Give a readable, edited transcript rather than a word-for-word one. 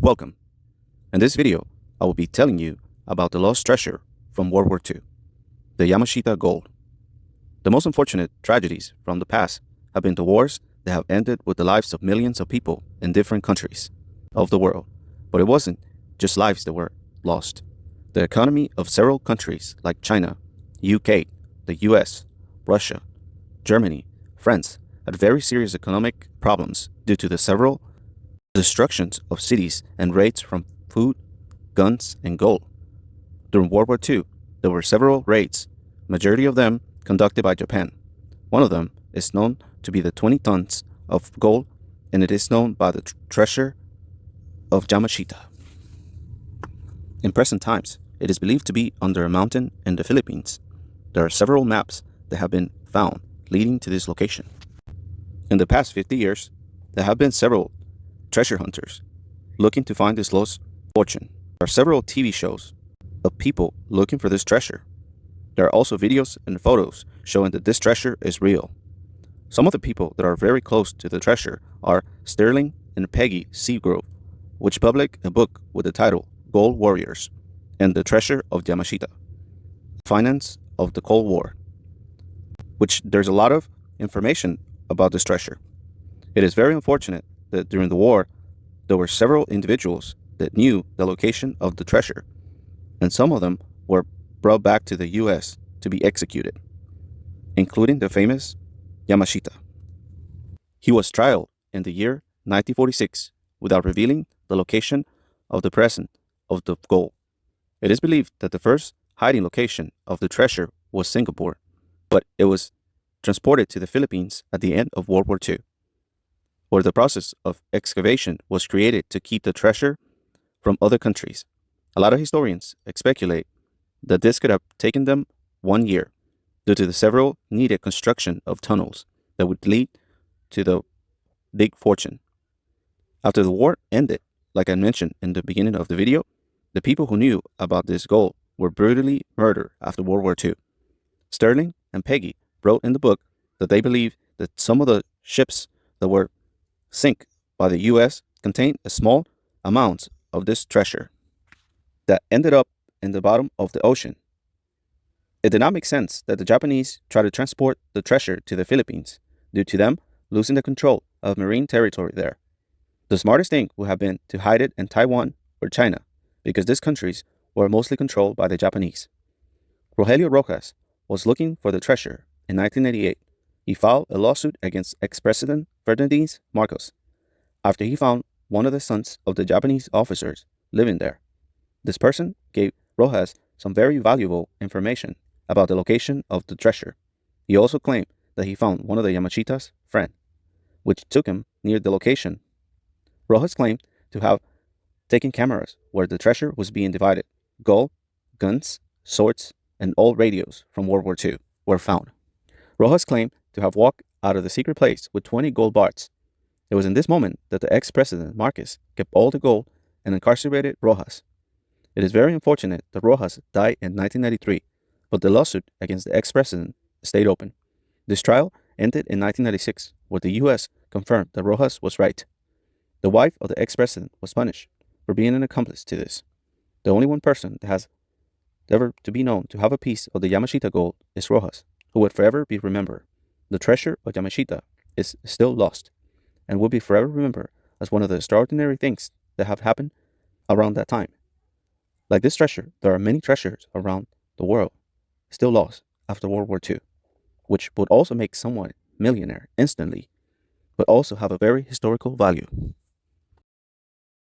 Welcome. In this video, I will be telling you about the lost treasure from World War II, the Yamashita gold. The most unfortunate tragedies from the past have been the wars that have ended with the lives of millions of people in different countries of the world. But it wasn't just lives that were lost. The economy of several countries like China, UK, the US, Russia, Germany, France had very serious economic problems due to the several destructions of cities and raids from food, guns, and gold. During World War II, there were several raids, majority of them conducted by Japan. One of them is known to be the 20 tons of gold, and it is known by the treasure of Yamashita. In present times, it is believed to be under a mountain in the Philippines. There are several maps that have been found leading to this location. In the past 50 years, there have been several treasure hunters looking to find this lost fortune. There are several TV shows of people looking for this treasure. There are also videos and photos showing that this treasure is real. Some of the people that are very close to the treasure are Sterling and Peggy Seagrove, which published a book with the title Gold Warriors and the Treasure of Yamashita, Finance of the Cold War, which there's a lot of information about this treasure. It is very unfortunate that during the war, there were several individuals that knew the location of the treasure, and some of them were brought back to the US to be executed, including the famous Yamashita. He was tried in the year 1946 without revealing the location of the present of the gold. It is believed that the first hiding location of the treasure was Singapore, but it was transported to the Philippines at the end of World War II, where the process of excavation was created to keep the treasure from other countries. A lot of historians speculate that this could have taken them 1 year due to the several needed construction of tunnels that would lead to the big fortune. After the war ended, like I mentioned in the beginning of the video, the people who knew about this gold were brutally murdered after World War II. Sterling and Peggy wrote in the book that they believed that some of the ships that were sunk by the US contained a small amount of this treasure that ended up in the bottom of the ocean. It did not make sense that the Japanese tried to transport the treasure to the Philippines due to them losing the control of marine territory there. The smartest thing would have been to hide it in Taiwan or China, because these countries were mostly controlled by the Japanese. Rogelio Rojas was looking for the treasure in 1988. He filed a lawsuit against ex-president Ferdinand Marcos after he found one of the sons of the Japanese officers living there. This person gave Rojas some very valuable information about the location of the treasure. He also claimed that he found one of the Yamashita's friend, which took him near the location. Rojas claimed to have taken cameras where the treasure was being divided. Gold, guns, swords, and old radios from World War II were found. Rojas claimed to have walked out of the secret place with 20 gold bars. It was in this moment that the ex-president Marcos kept all the gold and incarcerated Rojas. It is very unfortunate that Rojas died in 1993, but the lawsuit against the ex-president stayed open. This trial ended in 1996, where the US confirmed that Rojas was right. The wife of the ex-president was punished for being an accomplice to this. The only one person that has ever to be known to have a piece of the Yamashita gold is Rojas, who would forever be remembered. The treasure of Yamashita is still lost and will be forever remembered as one of the extraordinary things that have happened around that time. Like this treasure, there are many treasures around the world still lost after World War II, which would also make someone millionaire instantly, but also have a very historical value.